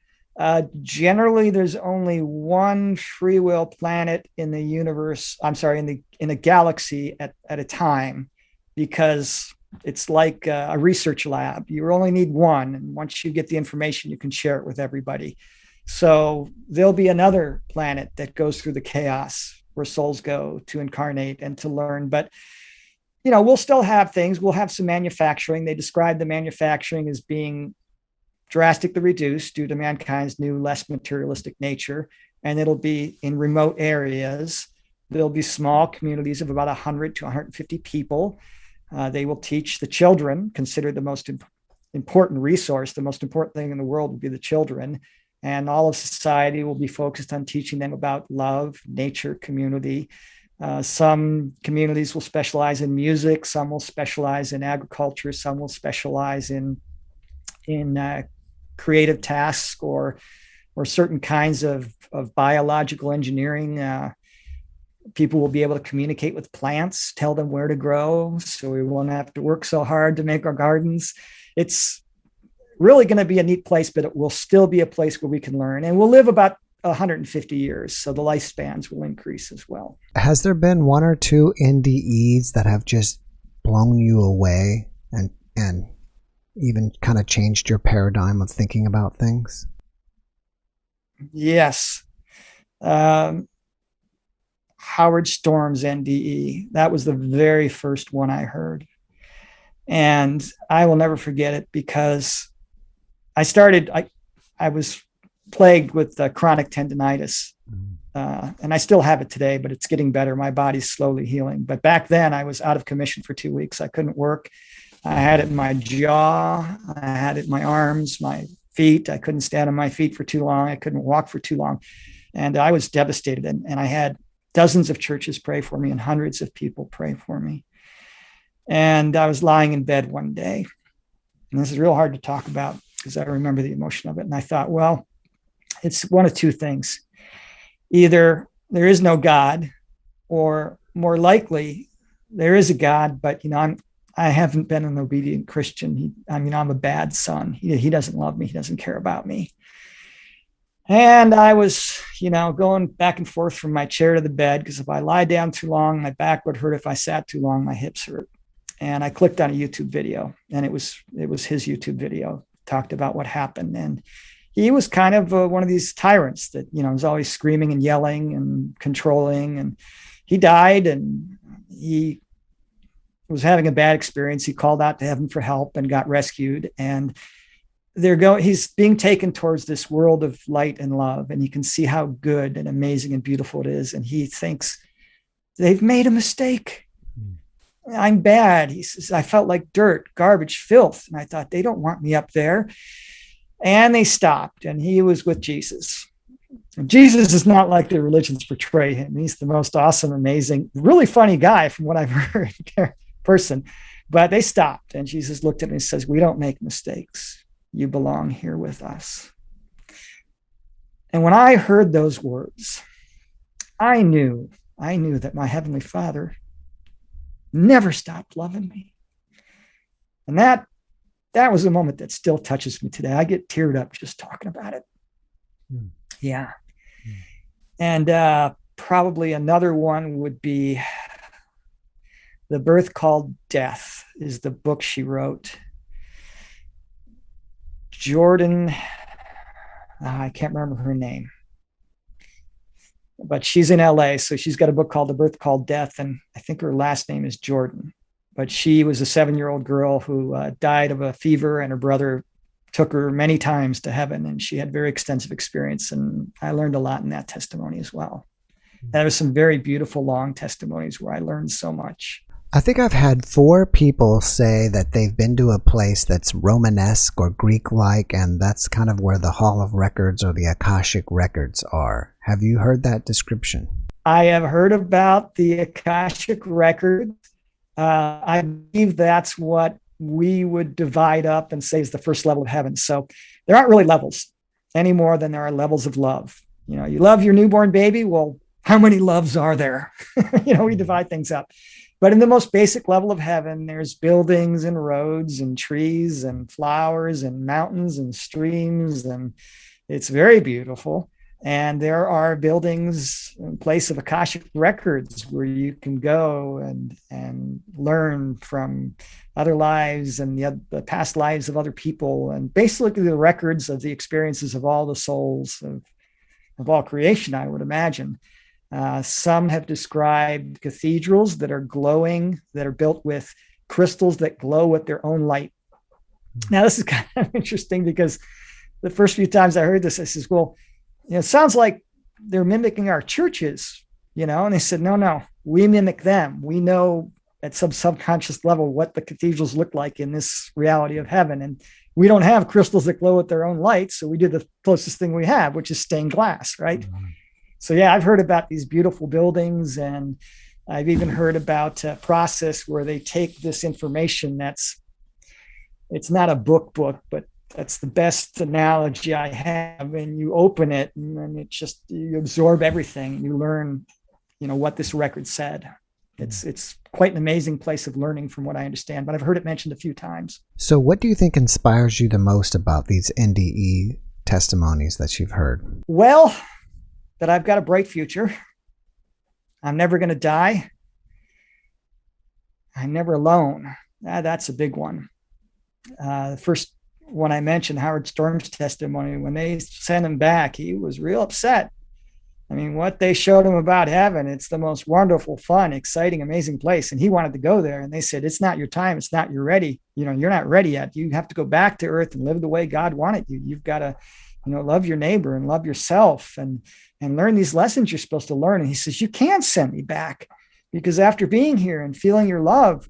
Generally, there's only one free will planet in the universe. I'm sorry, in a galaxy at a time, because it's like a research lab. You only need one, and once you get the information, you can share it with everybody. So there'll be another planet that goes through the chaos where souls go to incarnate and to learn. But we'll still have things. We'll have some manufacturing. They describe the manufacturing as being drastically reduced due to mankind's new, less materialistic nature. And it'll be in remote areas. There'll be small communities of about 100 to 150 people. They will teach the children, considered the most important resource, the most important thing in the world would be the children. And all of society will be focused on teaching them about love, nature, community. Some communities will specialize in music. Some will specialize in agriculture. Some will specialize in creative tasks or certain kinds of biological engineering. People will be able to communicate with plants, tell them where to grow, so we won't have to work so hard to make our gardens. It's really going to be a neat place, but it will still be a place where we can learn. And we'll live about 150 years, so the lifespans will increase as well. Has there been one or two NDEs that have just blown you away and even kind of changed your paradigm of thinking about things? Yes. Howard Storm's NDE. That was the very first one I heard. And I will never forget it because I was plagued with chronic tendinitis. And I still have it today, but it's getting better. My body's slowly healing. But back then I was out of commission for 2 weeks. I couldn't work. I had it in my jaw. I had it in my arms, my feet. I couldn't stand on my feet for too long. I couldn't walk for too long. And I was devastated. And I had dozens of churches pray for me and hundreds of people pray for me. And I was lying in bed one day. And this is real hard to talk about because I remember the emotion of it. And I thought, well, it's one of two things. Either there is no God, or more likely there is a God, but I haven't been an obedient Christian. I'm a bad son. He doesn't love me. He doesn't care about me. And I was, going back and forth from my chair to the bed, because if I lie down too long, my back would hurt. If I sat too long, my hips hurt. And I clicked on a YouTube video, and it was his YouTube video, talked about what happened. And he was kind of one of these tyrants that, was always screaming and yelling and controlling. And he died, and he was having a bad experience. He called out to heaven for help and got rescued. And he's being taken towards this world of light and love. And you can see how good and amazing and beautiful it is. And he thinks they've made a mistake. I'm bad. He says, I felt like dirt, garbage, filth. And I thought, they don't want me up there. And they stopped, and he was with Jesus. And Jesus is not like the religions portray him. He's the most awesome, amazing, really funny guy from what I've heard, person. But they stopped, and Jesus looked at me and says, we don't make mistakes. You belong here with us. And when I heard those words, I knew that my Heavenly Father never stopped loving me. And that was a moment that still touches me today. I get teared up just talking about it. Yeah. And probably another one would be The Birth Called Death is the book she wrote. Jordan, I can't remember her name, but she's in LA. So she's got a book called The Birth Called Death. And I think her last name is Jordan, but she was a 7-year-old girl who died of a fever, and her brother took her many times to heaven. And she had very extensive experience. And I learned a lot in that testimony as well. And there was some very beautiful, long testimonies where I learned so much. I think I've had 4 people say that they've been to a place that's Romanesque or Greek-like, and that's kind of where the Hall of Records or the Akashic Records are. Have you heard that description? I have heard about the Akashic Records. I believe that's what we would divide up and say is the first level of heaven. So there aren't really levels any more than there are levels of love. You love your newborn baby. Well, how many loves are there? We divide things up. But in the most basic level of heaven, there's buildings and roads and trees and flowers and mountains and streams. And it's very beautiful. And there are buildings in place of Akashic Records where you can go and learn from other lives and the past lives of other people. And basically the records of the experiences of all the souls of all creation, I would imagine. Some have described cathedrals that are glowing, that are built with crystals that glow with their own light. Now, this is kind of interesting because the first few times I heard this, I says, well, it sounds like they're mimicking our churches, and they said, no, we mimic them. We know at some subconscious level what the cathedrals look like in this reality of heaven. And we don't have crystals that glow with their own light. So we do the closest thing we have, which is stained glass, right? Mm-hmm. So yeah, I've heard about these beautiful buildings, and I've even heard about a process where they take this information it's not a book, but that's the best analogy I have. And you open it and then you absorb everything. You learn, what this record said. It's quite an amazing place of learning from what I understand, but I've heard it mentioned a few times. So what do you think inspires you the most about these NDE testimonies that you've heard? Well, that I've got a bright future. I'm never going to die. I'm never alone. That's a big one. The first one I mentioned, Howard Storm's testimony, when they sent him back, he was real upset. I mean, what they showed him about heaven, it's the most wonderful, fun, exciting, amazing place. And he wanted to go there. And they said, it's not your time. It's not, you're ready. You're not ready yet. You have to go back to earth and live the way God wanted you. You've got to, love your neighbor and love yourself and learn these lessons you're supposed to learn. And he says, you can't send me back, because after being here and feeling your love,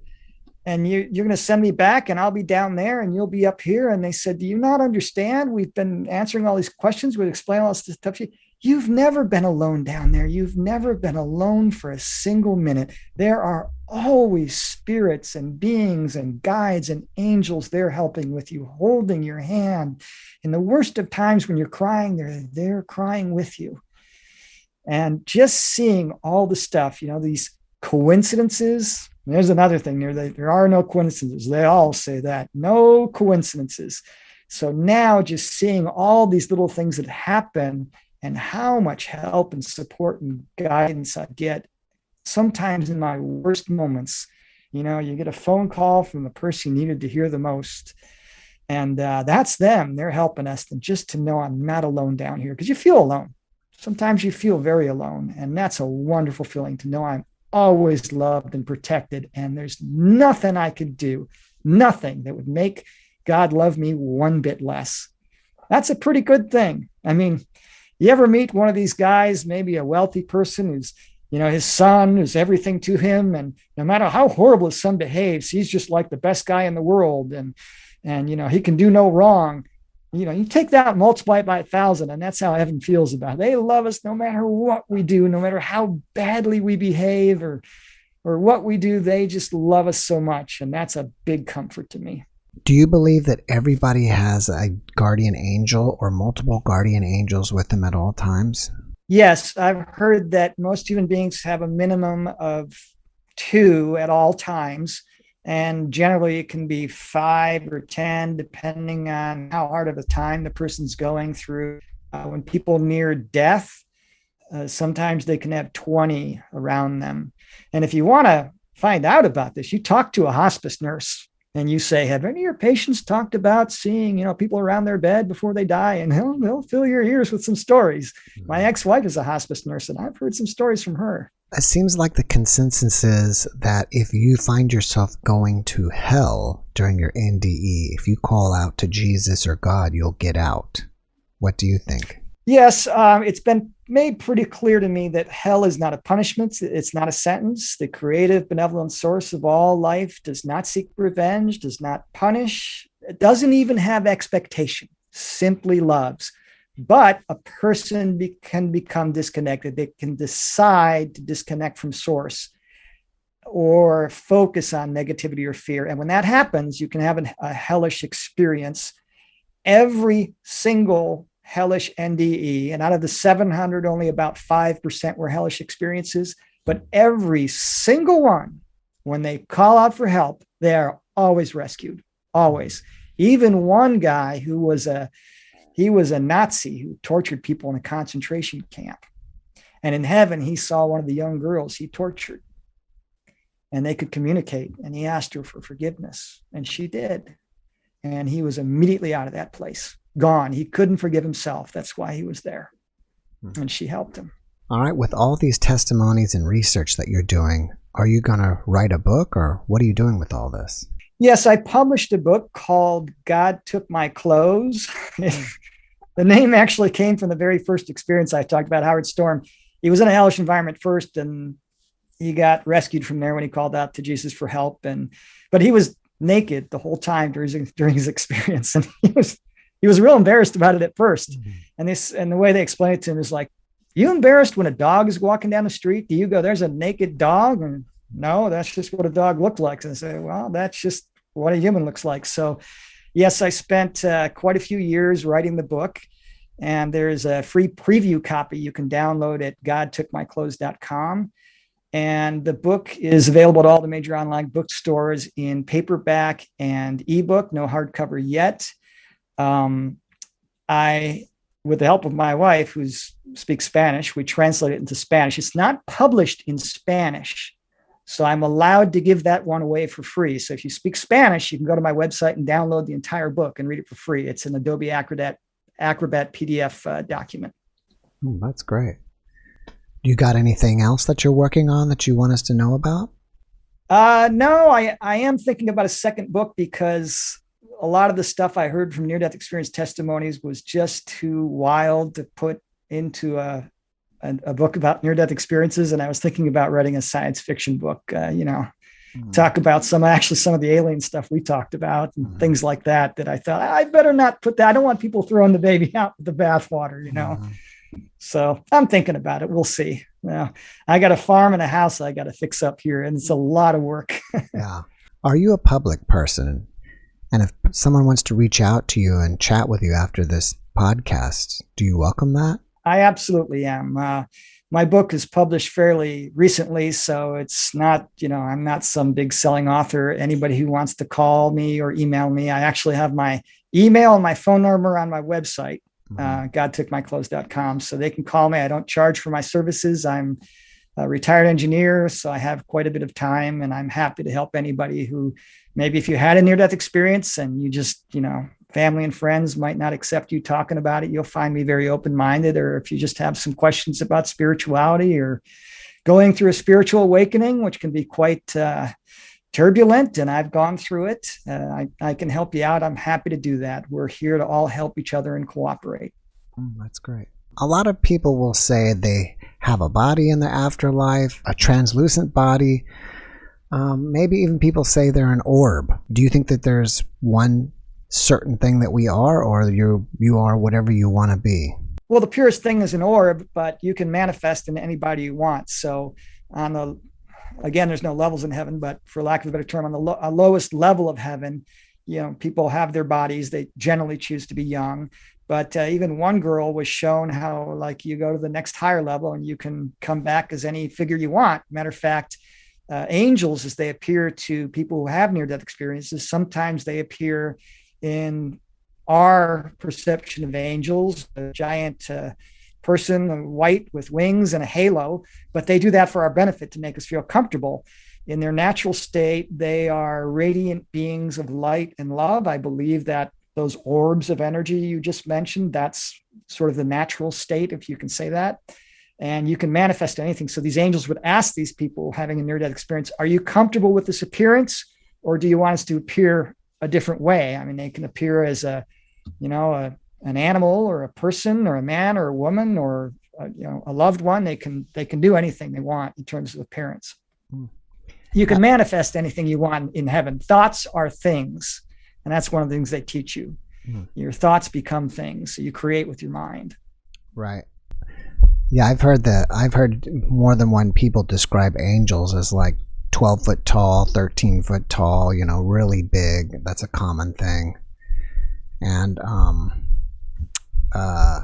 and you're going to send me back and I'll be down there and you'll be up here. And they said, do you not understand? We've been answering all these questions. We've explained all this stuff to you. You've never been alone down there. You've never been alone for a single minute. There are always spirits and beings and guides and angels there helping with you, holding your hand. In the worst of times when you're crying, they're there crying with you. And just seeing all the stuff, these coincidences. There's another thing there are no coincidences. They all say that, no coincidences. So now just seeing all these little things that happen and how much help and support and guidance I get sometimes in my worst moments. You get a phone call from the person you needed to hear the most. And that's them. They're helping us. And just to know I'm not alone down here, because you feel alone. Sometimes you feel very alone. And that's a wonderful feeling to know I'm always loved and protected. And there's nothing I could do, nothing that would make God love me one bit less. That's a pretty good thing. I mean, you ever meet one of these guys, maybe a wealthy person who's, his son is everything to him. And no matter how horrible his son behaves, he's just like the best guy in the world. And he can do no wrong. You take that and multiply it by 1,000, and that's how heaven feels about it. They love us no matter what we do, no matter how badly we behave or what we do. They just love us so much. And that's a big comfort to me. Do you believe that everybody has a guardian angel or multiple guardian angels with them at all times? Yes, I've heard that most human beings have a minimum of 2 at all times. And generally it can be 5 or 10, depending on how hard of a time the person's going through. When people near death, sometimes they can have 20 around them. And if you want to find out about this, you talk to a hospice nurse and you say, have any of your patients talked about seeing, people around their bed before they die? And they'll fill your ears with some stories. Mm-hmm. My ex-wife is a hospice nurse, and I've heard some stories from her. It seems like the consensus is that if you find yourself going to hell during your NDE, if you call out to Jesus or God, you'll get out. What do you think? Yes, it's been made pretty clear to me that hell is not a punishment. It's not a sentence. The creative, benevolent source of all life does not seek revenge, does not punish, it doesn't even have expectation, simply loves. But a person can become disconnected. They can decide to disconnect from source or focus on negativity or fear. And when that happens, you can have a hellish experience. Every single hellish NDE, and out of the 700, only about 5% were hellish experiences. But every single one, when they call out for help, they are always rescued, always. Even one guy who was a Nazi who tortured people in a concentration camp. And in heaven, he saw one of the young girls he tortured. And they could communicate. And he asked her for forgiveness. And she did. And he was immediately out of that place, gone. He couldn't forgive himself. That's why he was there. And she helped him. All right. With all these testimonies and research that you're doing, are you going to write a book, or what are you doing with all this? Yes, I published a book called God Took My Clothes. The name actually came from the very first experience I talked about, Howard Storm. He was in a hellish environment first, and he got rescued from there when he called out to Jesus for help. But he was naked the whole time during his experience, and he was real embarrassed about it at first. Mm-hmm. And the way they explained it to him is like, "You embarrassed when a dog is walking down the street? Do you go, there's a naked dog?" And no, that's just what a dog looked like. And I say, well, that's just what a human looks like. So yes, I spent quite a few years writing the book, and there's a free preview copy you can download at godtookmyclothes.com. And the book is available at all the major online bookstores in paperback and ebook, no hardcover yet. With the help of my wife, who speaks Spanish, we translate it into Spanish. It's not published in Spanish, so I'm allowed to give that one away for free. So if you speak Spanish, you can go to my website and download the entire book and read it for free. It's an Adobe Acrobat PDF document. Oh, that's great. You got anything else that you're working on that you want us to know about? No, I am thinking about a second book, because a lot of the stuff I heard from near-death experience testimonies was just too wild to put into a book about near-death experiences. And I was thinking about writing a science fiction book, talk about some of the alien stuff we talked about and things like that I thought I better not put that. I don't want people throwing the baby out with the bathwater, So I'm thinking about it. We'll see. I got a farm and a house I got to fix up here, and it's a lot of work. Yeah. Are you a public person? And if someone wants to reach out to you and chat with you after this podcast, do you welcome that? I absolutely am. My book is published fairly recently, so it's not, I'm not some big selling author. Anybody who wants to call me or email me, I actually have my email and my phone number on my website, godtookmyclothes.com. So they can call me. I don't charge for my services. I'm a retired engineer, so I have quite a bit of time, and I'm happy to help anybody who maybe, if you had a near-death experience and you just, family and friends might not accept you talking about it, you'll find me very open-minded. Or if you just have some questions about spirituality or going through a spiritual awakening, which can be quite turbulent, and I've gone through it, I can help you out. I'm happy to do that. We're here to all help each other and cooperate. That's great. A lot of people will say they have a body in the afterlife, a translucent body. Maybe even people say they're an orb. Do you think that there's one certain thing that we are, or you are whatever you want to be? Well, the purest thing is an orb, but you can manifest into anybody you want. So again, there's no levels in heaven, but for lack of a better term, on the lowest level of heaven, people have their bodies. They generally choose to be young. But even one girl was shown how, like, you go to the next higher level and you can come back as any figure you want. Matter of fact, angels, as they appear to people who have near-death experiences, sometimes they appear in our perception of angels, a giant person, white with wings and a halo, but they do that for our benefit to make us feel comfortable. In their natural state, they are radiant beings of light and love. I believe that those orbs of energy you just mentioned, that's sort of the natural state, if you can say that. And you can manifest anything. So these angels would ask these people having a near-death experience, are you comfortable with this appearance, or do you want us to appear a different way? I mean, they can appear as an animal or a person or a man or a woman or a loved one. They can do anything they want in terms of appearance. You can manifest anything you want in heaven. Thoughts are things. And that's one of the things they teach you. Your thoughts become things. So you create with your mind. Right. Yeah, I've heard more than one people describe angels as like 12 foot tall, 13 foot tall, really big. That's a common thing. And I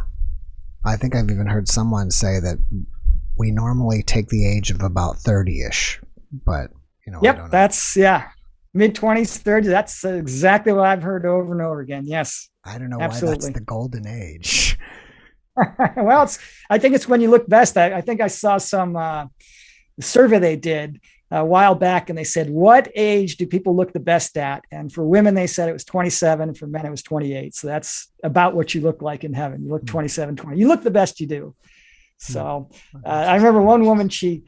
think I've even heard someone say that we normally take the age of about 30-ish, but Yep, I don't know. That's mid-20s, 30s. That's exactly what I've heard over and over again. Yes. I don't know absolutely. why that's the golden age. Well, I think it's when you look best. I think I saw some survey they did a while back, and they said, what age do people look the best at? And for women, they said it was 27. For men, it was 28. So that's about what you look like in heaven. You look 27, 20. You look the best you do. So I remember one woman, she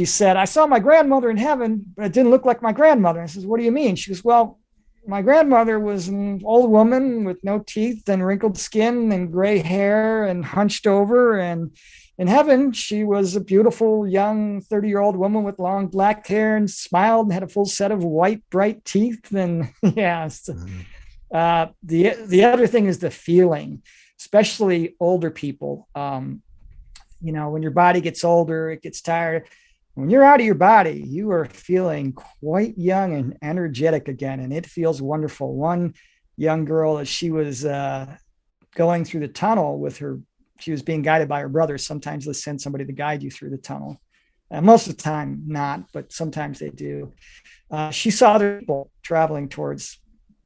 said, I saw my grandmother in heaven, but it didn't look like my grandmother. I says, what do you mean? She goes, well, my grandmother was an old woman with no teeth and wrinkled skin and gray hair and hunched over. And in heaven, she was a beautiful young 30-year-old woman with long black hair and smiled and had a full set of white, bright teeth. And yes, the other thing is the feeling, especially older people. You know, when your body gets older, it gets tired. When you're out of your body, you are feeling quite young and energetic again, and it feels wonderful. One young girl, as she was going through the tunnel with her, she was being guided by her brother. Sometimes they send somebody to guide you through the tunnel. Most of the time, not, but sometimes they do. She saw other people traveling towards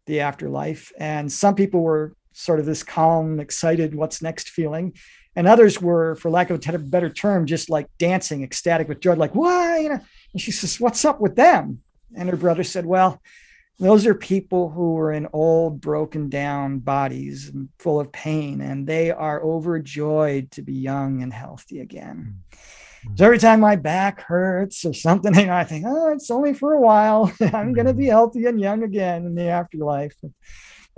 the afterlife, and some people were sort of this calm, excited, what's next feeling. And others were, for lack of a better term, just like dancing, ecstatic with joy, like, why? You know? And she says, what's up with them? And her brother said, well, those are people who are in old, broken down bodies and full of pain, and they are overjoyed to be young and healthy again. So every time my back hurts or something, you know, I think, oh, it's only for a while. I'm going to be healthy and young again in the afterlife.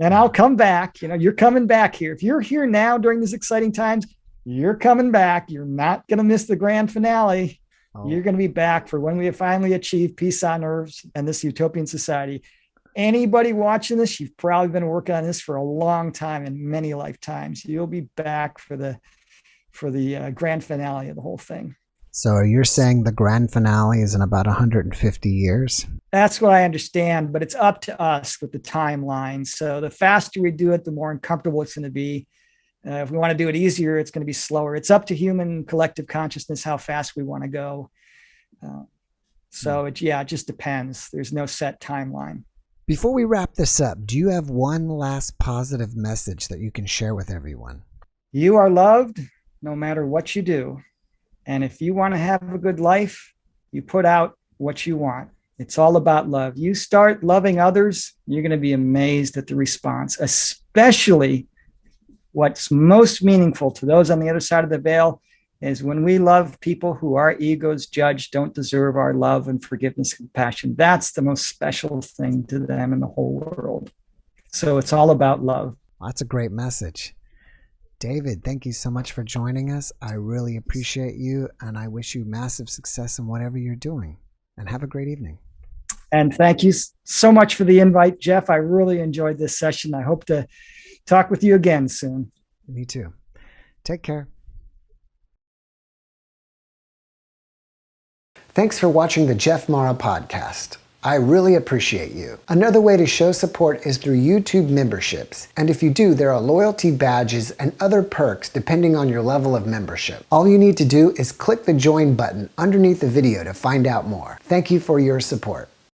And I'll come back. You know, you're coming back here. If you're here now during these exciting times, you're coming back. You're not going to miss the grand finale. Oh. You're going to be back for when we have finally achieved peace on earth and this utopian society. Anybody watching this, you've probably been working on this for a long time and many lifetimes. You'll be back for the grand finale of the whole thing. So you're saying the grand finale is in about 150 years? That's what I understand, but it's up to us with the timeline. So the faster we do it, the more uncomfortable it's going to be. If we want to do it easier, it's going to be slower. It's up to human collective consciousness how fast we want to go. It just depends. There's no set timeline. Before we wrap this up, do you have one last positive message that you can share with everyone? You are loved no matter what you do. And if you want to have a good life, you put out what you want. It's all about love. You start loving others, you're going to be amazed at the response, especially what's most meaningful to those on the other side of the veil is when we love people who our egos judge don't deserve our love and forgiveness and compassion. That's the most special thing to them in the whole world. So it's all about love. That's a great message. David, thank you so much for joining us. I really appreciate you, and I wish you massive success in whatever you're doing. And have a great evening. And thank you so much for the invite, Jeff. I really enjoyed this session. I hope to talk with you again soon. Me too. Take care. Thanks for watching the JeffMara podcast. I really appreciate you. Another way to show support is through YouTube memberships. And if you do, there are loyalty badges and other perks depending on your level of membership. All you need to do is click the join button underneath the video to find out more. Thank you for your support.